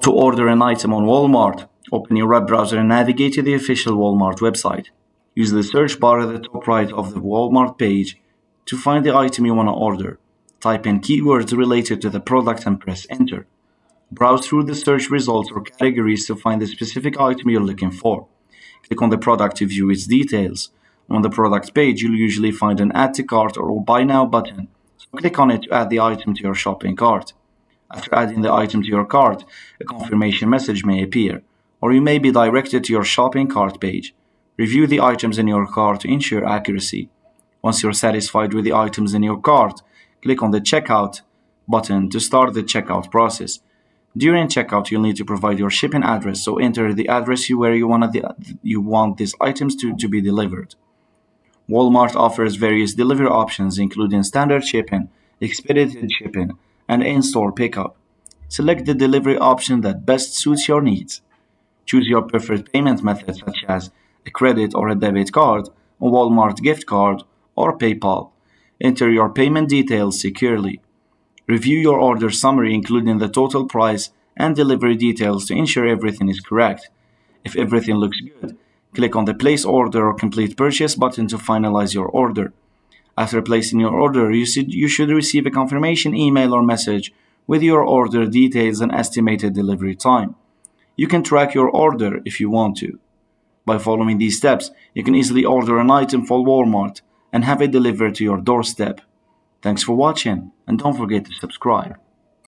To order an item on Walmart, open your web browser and navigate to the official Walmart website. Use the search bar at the top right of the Walmart page to find the item you want to order. Type in keywords related to the product and press enter. Browse through the search results or categories to find the specific item you're looking for. Click on the product to view its details. On the product page, you'll usually find an Add to Cart or Buy Now button, so click on it to add the item to your shopping cart. After adding the item to your cart, a confirmation message may appear, or you may be directed to your shopping cart page. Review the items in your cart to ensure accuracy. Once you're satisfied with the items in your cart, click on the Checkout button to start the checkout process. During checkout, you'll need to provide your shipping address, so enter the address where you want these items to be delivered. Walmart offers various delivery options, including standard shipping, expedited shipping, and in-store pickup. Select the delivery option that best suits your needs. Choose your preferred payment method, such as a credit or a debit card, a Walmart gift card, or PayPal. Enter your payment details securely. Review your order summary, including the total price and delivery details, to ensure everything is correct. If everything looks good, click on the Place Order or Complete Purchase button to finalize your order. After placing your order, you should receive a confirmation email or message with your order details and estimated delivery time. You can track your order if you want to. By following these steps, you can easily order an item from Walmart and have it delivered to your doorstep. Thanks for watching, and don't forget to subscribe.